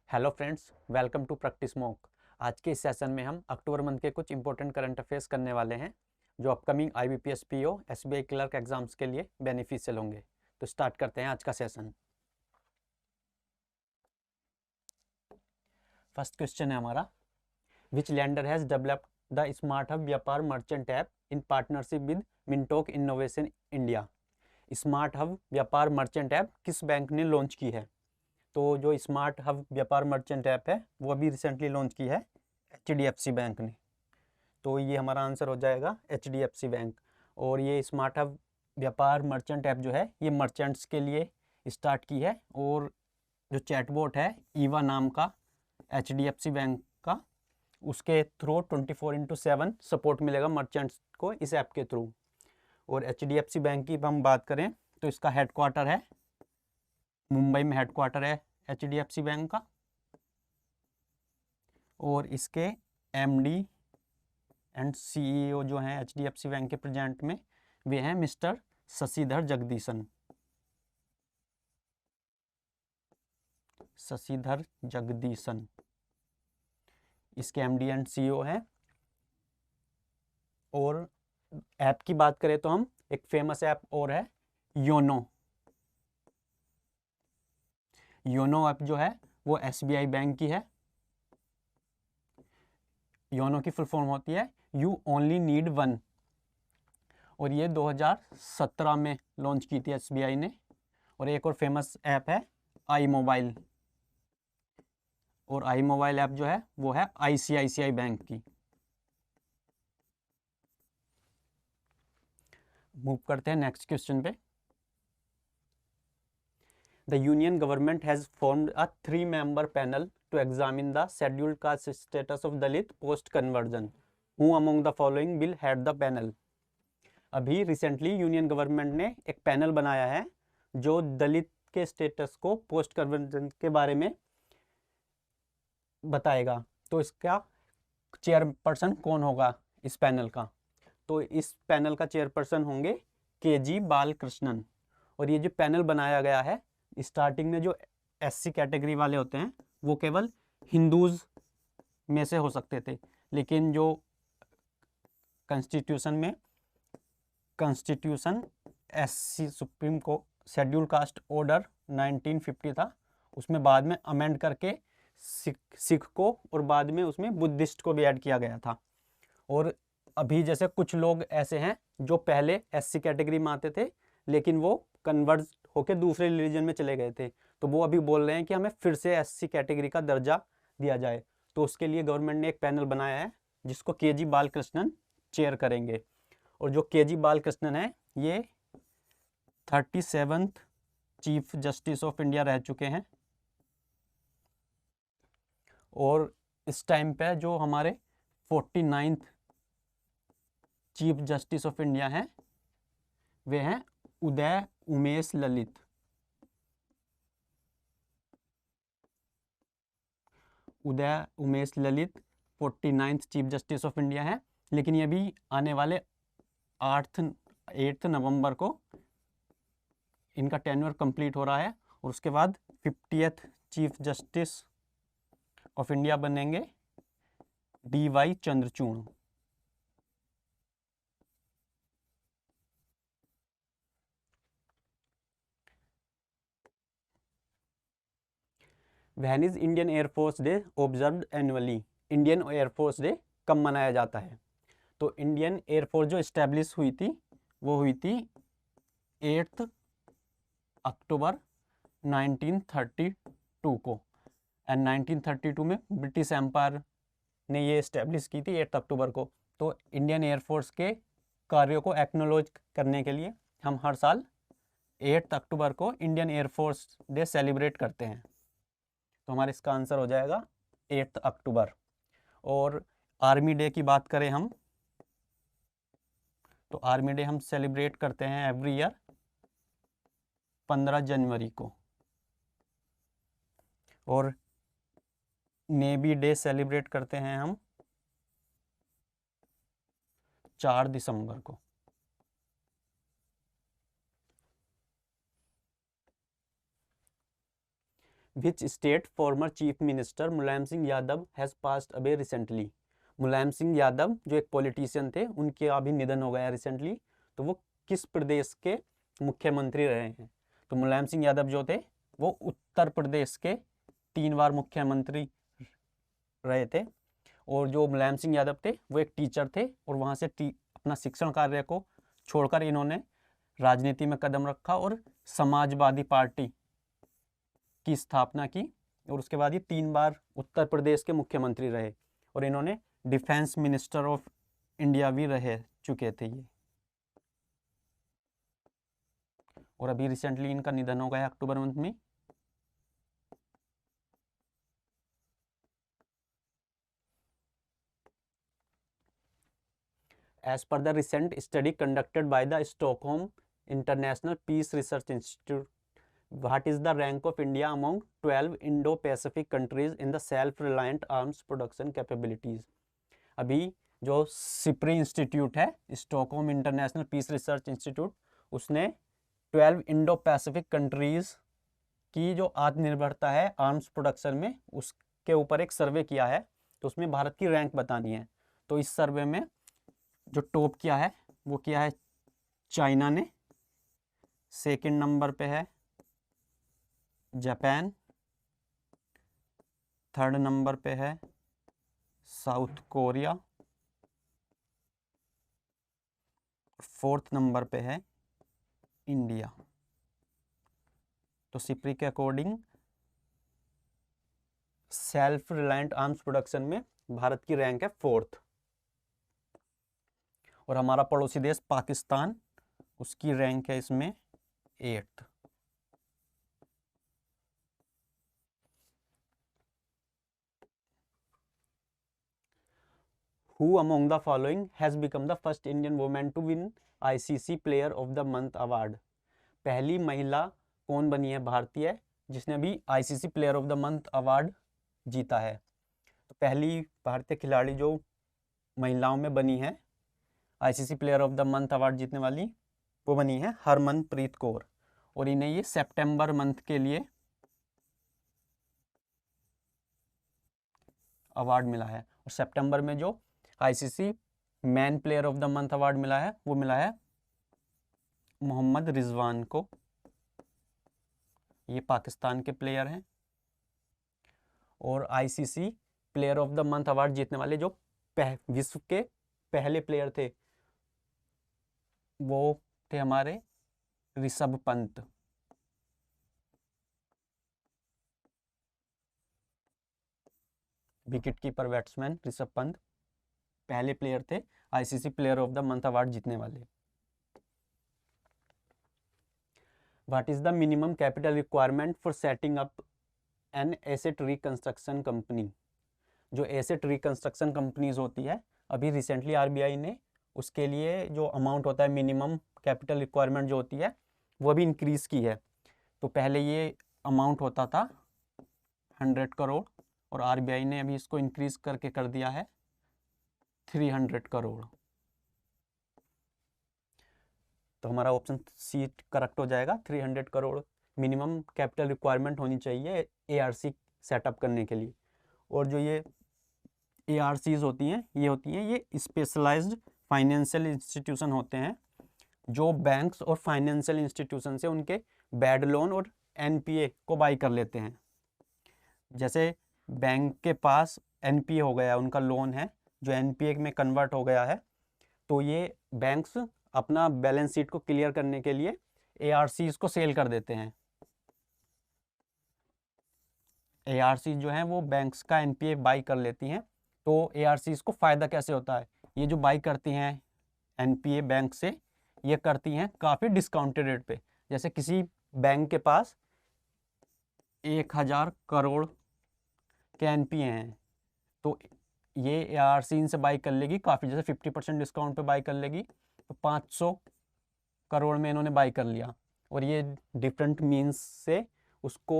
Hello friends, welcome to practice mock. आज के इस सेशन में हम अक्टूबर मंथ के कुछ इंपॉर्टेंट करंट अफेयर्स करने वाले हैं जो upcoming IBPS PO SBI clerk exams के लिए बेनिफिशियल होंगे। तो स्टार्ट करते हैं आज का सेशन। फर्स्ट क्वेश्चन है हमारा, which lender has developed the smart hub Vyapar merchant app in partnership with Mintoak innovation India. Smart hub Vyapar merchant app किस बैंक ने लॉन्च की है? तो जो smart hub Vyapar merchant app है वो अभी रिसेंटली लॉन्च की है HDFC बैंक ने। तो ये हमारा आंसर हो जाएगा HDFC बैंक। और ये smart hub Vyapar merchant app जो है ये मर्चेंट्स के लिए स्टार्ट की है। और जो चैटबॉट है ईवा नाम का HDFC बैंक का, उसके थ्रू 24/7 सपोर्ट मिलेगा मर्चेंट्स को इस ऐप के थ्रू। और HDFC बैंक की हम बात करें तो इसका हेडक्वार्टर है मुंबई में, हेडक्वार्टर है HDFC बैंक का। और इसके MD एंड CEO जो हैं HDFC बैंक के प्रेजेंट में, वे हैं मिस्टर शशिधर जगदीशन। शशिधर जगदीशन इसके MD एंड CEO हैं। और ऐप की बात करें तो हम एक फेमस ऐप और है योनो। योनो ऐप जो है वो SBI बैंक की है। योनो की फुल फॉर्म होती है यू ओनली नीड वन। और ये 2017 में लॉन्च की थी SBI ने। और एक और फेमस ऐप है आई मोबाइल। और आई मोबाइल ऐप जो है वो है ICICI बैंक की। मूव करते हैं नेक्स्ट क्वेश्चन पे। The union government has formed a 3-member panel to examine the scheduled caste status of Dalit post conversion. Who among the following will head the panel? अभी recently union government ने एक panel बनाया है जो दलित के status को post conversion के बारे में बताएगा। तो इसका चेयरपर्सन कौन होगा इस पैनल का? तो इस पैनल का चेयरपर्सन होंगे KG बालकृष्णन। और ये जो पैनल बनाया गया है, स्टार्टिंग में जो SC कैटेगरी वाले होते हैं वो केवल हिंदूज में से हो सकते थे, लेकिन जो कॉन्स्टिट्यूशन SC सुप्रीम को शेड्यूल कास्ट ऑर्डर 1950 था, उसमें बाद में अमेंड करके सिख को और बाद में उसमें बुद्धिस्ट को भी ऐड किया गया था। और अभी जैसे कुछ लोग ऐसे हैं जो पहले SC कैटेगरी में आते थे लेकिन वो कन्वर्ट होकर दूसरे रिलीजन में चले गए थे, तो वो अभी बोल रहे हैं कि हमें फिर से SC कैटेगरी का दर्जा दिया जाए। तो उसके लिए गवर्नमेंट ने एक पैनल बनाया है जिसको KG बालकृष्णन चेयर करेंगे। और जो KG बालकृष्णन है ये 37th chief justice of India रह चुके हैं। और इस टाइम पे जो हमारे 49th chief justice of India हैं वे हैं Uday Umesh Lalit. Uday Umesh Lalit 49th chief justice of India है, लेकिन ये भी आने वाले 8 नवंबर को इनका टेन्योर कंप्लीट हो रहा है। और उसके बाद 50th chief justice of India बनेंगे DY Chandrachud. When is Indian air force day observed annually? Indian air force day कब मनाया जाता है? तो इंडियन एयरफोर्स जो इस्टेब्लिश हुई थी वो हुई थी 8 अक्टूबर 1932 को। एंड 1932 में ब्रिटिश एम्पायर ने ये इस्टेब्लिश की थी 8 अक्टूबर को। तो इंडियन एयरफोर्स के कार्यों को एक्नोलॉज करने के लिए हम हर साल 8 अक्टूबर को इंडियन एयरफोर्स डे सेलिब्रेट करते हैं। तो हमारा इसका आंसर हो जाएगा 8 अक्टूबर। और आर्मी डे की बात करें हम तो आर्मी डे हम सेलिब्रेट करते हैं एवरी ईयर 15 जनवरी को। और नेवी डे सेलिब्रेट करते हैं हम 4 दिसंबर को। Which state former chief minister Mulayam Singh Yadav has passed away recently. Mulayam Singh Yadav जो एक पॉलिटिशियन थे, उनके अभी निधन हो गया रिसेंटली, तो वो किस प्रदेश के मुख्यमंत्री रहे हैं? तो मुलायम सिंह यादव जो थे वो उत्तर प्रदेश के 3 बार मुख्यमंत्री रहे थे। और जो मुलायम सिंह यादव थे वो एक टीचर थे, और वहाँ से अपना शिक्षण कार्य को छोड़कर इन्होंने राजनीति में कदम रखा और समाजवादी पार्टी की स्थापना की। और उसके बाद ये 3 बार उत्तर प्रदेश के मुख्यमंत्री रहे, और इन्होंने डिफेंस मिनिस्टर ऑफ इंडिया भी रह चुके थे ये। और अभी रिसेंटली इनका निधन हो गया अक्टूबर मंथ में। As per the recent study conducted by the Stockholm International Peace Research Institute, what is the rank of India among 12 Indo-Pacific countries in the self-reliant arms production capabilities? अभी जो सिप्री इंस्टीट्यूट है, Stockholm International Peace Research Institute, उसने 12 Indo Pacific countries की जो आत्मनिर्भरता है arms production में, उसके ऊपर एक सर्वे किया है। तो उसमें भारत की रैंक बतानी है। तो इस सर्वे में जो टॉप किया है वो किया है चाइना ने, सेकंड नंबर पे है जापान, थर्ड नंबर पे है साउथ कोरिया, फोर्थ नंबर पे है इंडिया। तो सिप्री के according self reliant arms production में भारत की रैंक है 4th। और हमारा पड़ोसी देश पाकिस्तान, उसकी रैंक है इसमें 8th। Who among the following has become the first Indian woman to win ICC Player of the Month award? पहली महिला कौन बनी है भारतीय जिसने अभी ICC Player of the Month award जीता है? तो पहली भारतीय खिलाड़ी जो महिलाओं में बनी है ICC Player of the Month award जीतने वाली, वो बनी है हरमनप्रीत कौर। और इन्हें ये सितंबर मंथ के लिए अवार्ड मिला है। और सितंबर में जो ICC man player of the month award मिला है वो मिला है मोहम्मद रिजवान को। ये पाकिस्तान के प्लेयर हैं। और ICC player of the month award जीतने वाले जो विश्व के पहले प्लेयर थे वो थे हमारे Rishabh Pant. Wicket keeper batsman Rishabh Pant पहले प्लेयर थे ICC player of the month award जीतने वाले। What is the minimum capital requirement for setting up an asset reconstruction company? जो एसेट रिकंस्ट्रक्शन कंपनीज होती है, अभी रिसेंटली RBI ने उसके लिए जो अमाउंट होता है मिनिमम कैपिटल रिक्वायरमेंट जो होती है वो अभी इंक्रीज़ की है। तो पहले ये अमाउंट होता था 100 करोड़, और RBI ने अभी इसको इंक्रीज़ करके कर दिया है 300 करोड़। तो हमारा ऑप्शन सी करेक्ट हो जाएगा। 300 करोड़ मिनिमम कैपिटल रिक्वायरमेंट होनी चाहिए ARC सेटअप करने के लिए। और जो ये ARCs होती हैं ये स्पेशलाइज्ड फाइनेंशियल इंस्टीट्यूशन होते हैं जो बैंक्स और फाइनेंशियल इंस्टीट्यूशन से उनके बैड लोन और NPA को बाई कर लेते हैं। जैसे बैंक के पास NPA हो गया, उनका लोन है जो NPA में कन्वर्ट हो गया है, तो ये बैंक्स अपना बैलेंस शीट को क्लियर करने के लिए ARCs को सेल कर देते हैं। ARCs जो हैं वो बैंक्स का NPA बाई कर लेती हैं। तो ARCs को फ़ायदा कैसे होता है? ये जो बाई करती हैं NPA बैंक से, ये करती हैं काफ़ी डिस्काउंटेड रेट पे। जैसे किसी बैंक के पास 1000 करोड़ के NPA हैं, तो ये ARC इनसे बाई कर लेगी काफ़ी, जैसे 50% डिस्काउंट पे बाई कर लेगी, तो 500 करोड़ में इन्होंने बाई कर लिया। और ये डिफरेंट मीन्स से उसको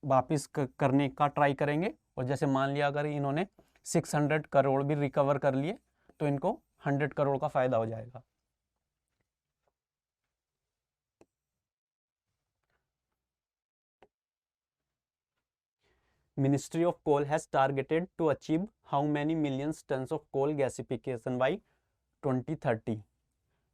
वापस करने का ट्राई करेंगे। और जैसे मान लिया अगर इन्होंने 600 करोड़ भी रिकवर कर लिए तो इनको 100 करोड़ का फ़ायदा हो जाएगा। Ministry of coal has targeted to achieve how many millions tons of coal gasification by 2030।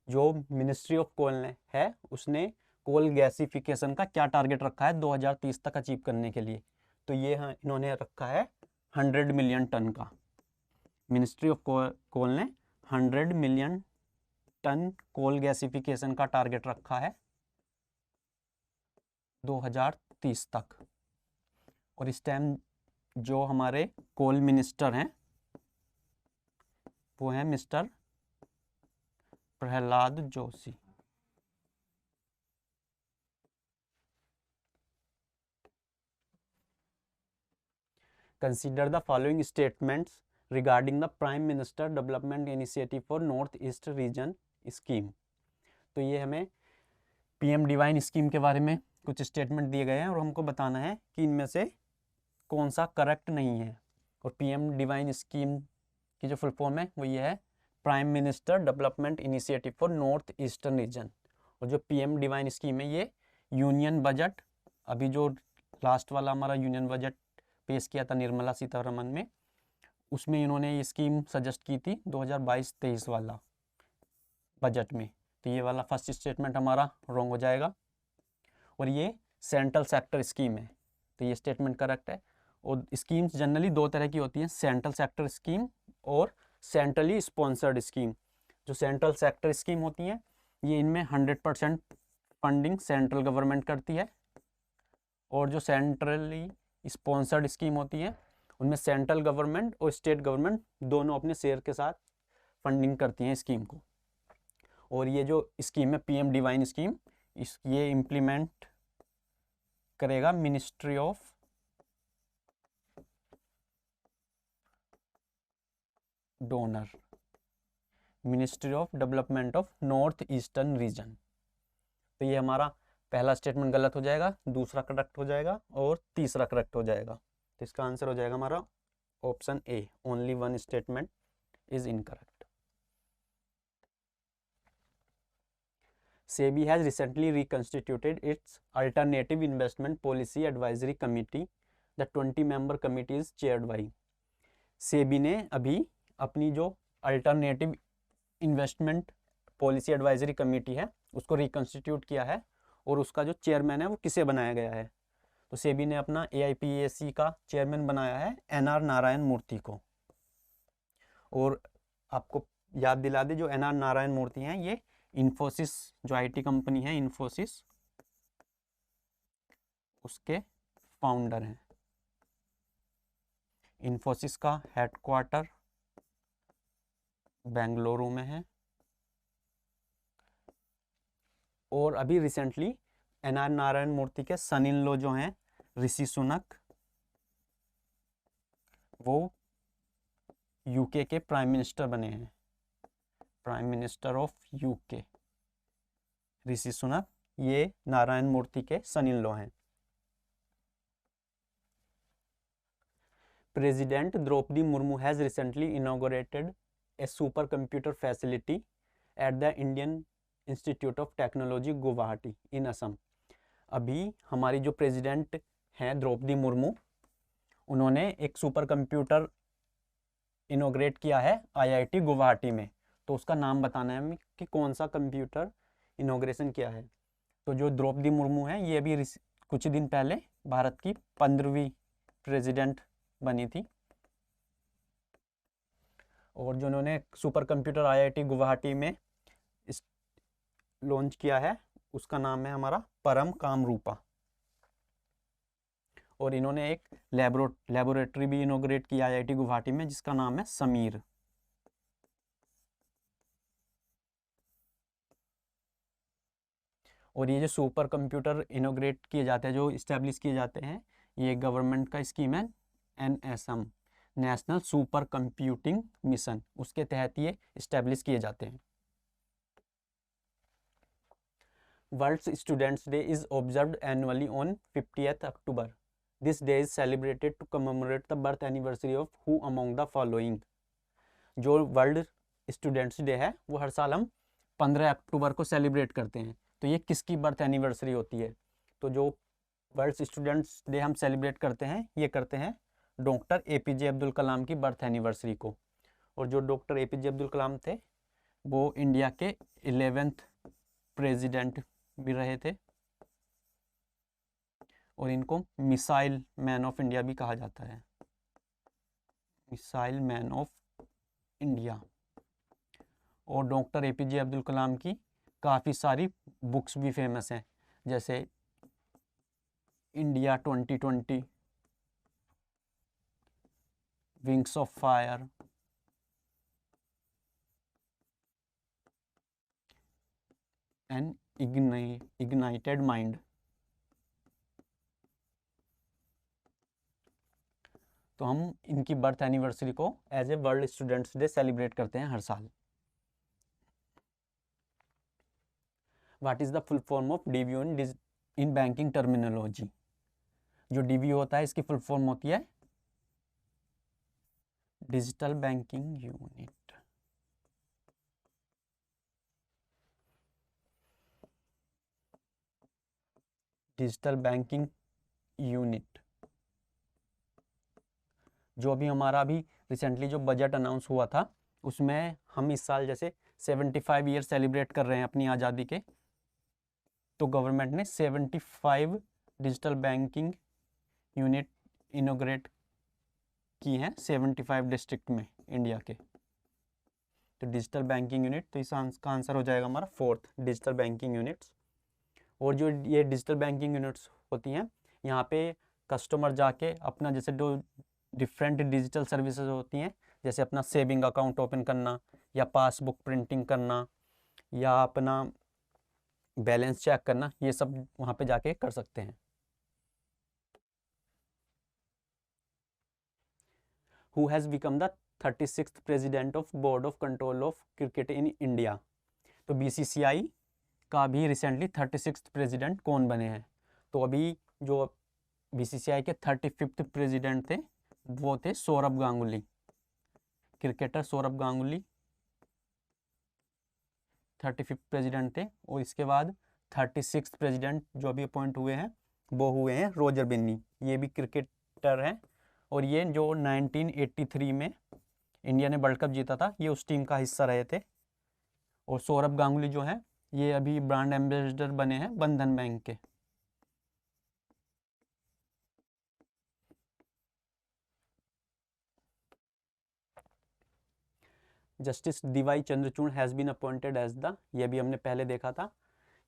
जो मिनिस्ट्री ऑफ कोल ने है उसने कोल गैसिफिकेशन का क्या टारगेट रखा है 2030 तक अचीव करने के लिए, तो ये इन्होंने रखा है 100 मिलियन टन का। मिनिस्ट्री ऑफ कोल ने 100 मिलियन टन कोल गैसिफिकेशन का टारगेट रखा है 2030 तक। और इस टाइम जो हमारे कोल मिनिस्टर हैं वो है mister Prahlad Joshi. Consider the following statements regarding the Prime Minister Development Initiative for North East Region Scheme। तो ये हमें PM डिवाइन स्कीम के बारे में कुछ स्टेटमेंट दिए गए हैं और हमको बताना है कि इनमें से कौन सा करेक्ट नहीं है। और PM डिवाइन स्कीम की जो फुल फॉर्म है वो ये है prime minister development initiative for north eastern region. और जो PM डिवाइन स्कीम है ये यूनियन बजट, अभी जो लास्ट वाला हमारा यूनियन बजट पेश किया था निर्मला सीतारमन में, उसमें इन्होंने ये स्कीम सजेस्ट की थी 2022-23 वाला बजट में। तो ये वाला फर्स्ट स्टेटमेंट हमारा रॉन्ग हो जाएगा। और ये सेंट्रल सेक्टर स्कीम है, तो ये स्टेटमेंट करेक्ट है। और स्कीम्स जनरली दो तरह की होती हैं, सेंट्रल सेक्टर स्कीम और सेंट्रली स्पॉन्सर्ड स्कीम। जो सेंट्रल सेक्टर स्कीम होती हैं ये इनमें 100% फंडिंग सेंट्रल गवर्नमेंट करती है। और जो सेंट्रली स्पॉन्सर्ड स्कीम होती है उनमें सेंट्रल गवर्नमेंट और स्टेट गवर्नमेंट दोनों अपने शेयर के साथ फंडिंग करती हैं स्कीम को। और ये जो स्कीम है PM डिवाइन स्कीम, ये इम्प्लीमेंट करेगा ministry of donor, ministry of development of north eastern region. तो ये हमारा पहला स्टेटमेंट गलत हो जाएगा, दूसरा करेक्ट हो जाएगा और तीसरा करेक्ट हो जाएगा। तो इसका आंसर हो जाएगा हमारा option A, only one statement is incorrect. SEBI has recently reconstituted its Alternative Investment Policy Advisory Committee. The 20-member committee is chaired by। SEBI ने अभी अपनी जो alternative investment policy advisory committee है उसको रिकॉन्स्टिट्यूट किया है और उसका जो चेयरमैन है वो किसे बनाया गया है। तो SEBI ने अपना AIPAC का चेयरमैन बनाया है NR नारायण मूर्ति को। और आपको याद दिला दे, जो NR नारायण मूर्ति हैं ये इन्फोसिस जो IT कंपनी है इन्फोसिस उसके फाउंडर हैं। इन्फोसिस का हेडक्वार्टर बेंगलुरु में है। और अभी रिसेंटली NR नारायण मूर्ति के सन इन लॉ जो हैं ऋषि सुनक, वो UK के प्राइम मिनिस्टर बने हैं, prime minister of UK। Rishi Sunak ये नारायण मूर्ति के सन इन लॉ हैं। President Draupadi Murmu has recently inaugurated a super computer facility at the Indian Institute of Technology Guwahati in Assam. अभी हमारी जो प्रेसिडेंट हैं द्रौपदी मुर्मू, उन्होंने एक सुपर कंप्यूटर इनोग्रेट किया है IIT गुवाहाटी में। तो उसका नाम बताना है हमें कि कौन सा कंप्यूटर इनोग्रेशन किया है। तो जो द्रौपदी मुर्मू है ये अभी कुछ दिन पहले भारत की 15वीं प्रेसिडेंट बनी थी। और जो उन्होंने सुपर कंप्यूटर IIT गुवाहाटी में लॉन्च किया है उसका नाम है हमारा परम कामरूपा। और इन्होंने एक लेबोरेटरी भी इनोग्रेट किया IIT गुवाहाटी में जिसका नाम है समीर। और ये जो सुपर कंप्यूटर इनोग्रेट किए जाते हैं, जो इस्टेब्लिश किए जाते हैं, ये गवर्नमेंट का स्कीम है NSM, National Super Computing Mission, उसके तहत ये इस्टेब्लिश किए जाते हैं। World Students Day is observed annually on 50th October। This day is celebrated to commemorate the birth anniversary of who among the following. जो World Students Day है वो हर साल हम 15 अक्टूबर को सेलिब्रेट करते हैं। तो ये किसकी बर्थ एनिवर्सरी होती है? तो जो वर्ल्ड स्टूडेंट्स डे हम सेलिब्रेट करते हैं, ये करते हैं डॉक्टर APJ अब्दुल कलाम की बर्थ एनिवर्सरी को। और जो डॉक्टर APJ अब्दुल कलाम थे वो इंडिया के 11th प्रेसिडेंट भी रहे थे और इनको मिसाइल मैन ऑफ इंडिया भी कहा जाता है, मिसाइल मैन ऑफ इंडिया। और डॉक्टर APJ अब्दुल कलाम की काफ़ी सारी बुक्स भी फेमस हैं, जैसे India 2020, wings of fire, and ignited mind. तो हम इनकी बर्थ एनिवर्सरी को as a World Students Day celebrate करते हैं हर साल। What is the full form of DVO in banking terminology? जो DVO होता है इसकी फुल फॉर्म होती है digital banking unit. Digital banking unit. जो अभी हमारा अभी रिसेंटली जो बजट अनाउंस हुआ था उसमें हम इस साल जैसे 75 ईयर सेलिब्रेट कर रहे हैं अपनी आज़ादी के, तो गवर्नमेंट ने 75 डिजिटल बैंकिंग यूनिट इनोग्रेट की हैं 75 डिस्ट्रिक्ट में इंडिया के। तो डिजिटल बैंकिंग यूनिट, तो इसका आंसर हो जाएगा हमारा 4th डिजिटल बैंकिंग यूनिट्स। और जो ये डिजिटल बैंकिंग यूनिट्स होती हैं यहाँ पे कस्टमर जाके अपना जैसे जो डिफरेंट डिजिटल सर्विसेज होती हैं, जैसे अपना सेविंग अकाउंट ओपन करना या पासबुक प्रिंटिंग करना या अपना बैलेंस चेक करना, ये सब वहाँ पे जाके कर सकते हैं। Who has become the 36th president of board of control of cricket in India? तो BCCI का भी रिसेंटली 36th प्रेसिडेंट कौन बने हैं? तो अभी जो BCCI के 35th प्रेसिडेंट थे वो थे Saurabh Ganguly, cricketer Saurabh Ganguly 35th president थे। और इसके बाद 36th प्रेसिडेंट जो अभी अपॉइंट हुए हैं वो हुए हैं रोजर बिन्नी, ये भी क्रिकेटर हैं। और ये जो 1983 में इंडिया ने वर्ल्ड कप जीता था ये उस टीम का हिस्सा रहे थे। और सौरभ गांगुली जो है ये अभी ब्रांड एम्बेसडर बने हैं बंधन बैंक के। Justice DY Chandrachud has been appointed as the, ये भी हमने पहले देखा था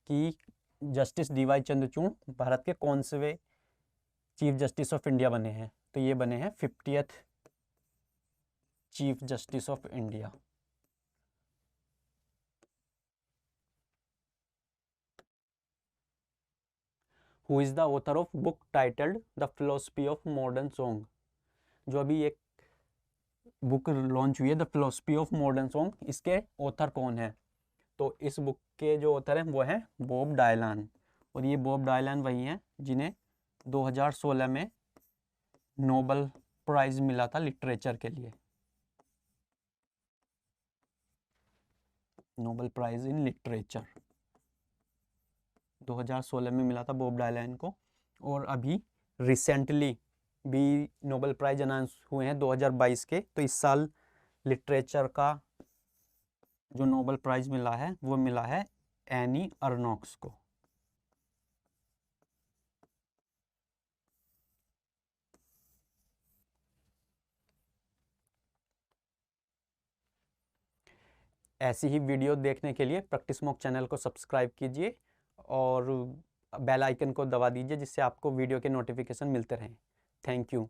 कि जस्टिस DY चंद्रचूड़ भारत के कौन से चीफ जस्टिस ऑफ इंडिया बने हैं? तो ये बने हैं 50th chief justice of India. Who is the author of book titled the philosophy of modern song? जो अभी एक बुक लॉन्च हुई है the philosophy of modern song, इसके ऑथर कौन है? तो इस बुक के जो ऑथर हैं वो हैं बॉब डायलान। और ये बॉब डायलान वही हैं जिन्हें 2016 में नोबेल प्राइज़ मिला था लिटरेचर के लिए, नोबेल प्राइज़ इन लिटरेचर 2016 में मिला था बॉब डायलान को। और अभी रिसेंटली भी नोबेल प्राइज़ अनाउंस हुए हैं 2022 के। तो इस साल लिटरेचर का जो नोबेल प्राइज़ मिला है वो मिला है एनी अर्नोक्स को। ऐसी ही वीडियो देखने के लिए प्रैक्टिस मॉक चैनल को सब्सक्राइब कीजिए और बेल आइकन को दबा दीजिए जिससे आपको वीडियो के नोटिफिकेशन मिलते रहें। Thank you.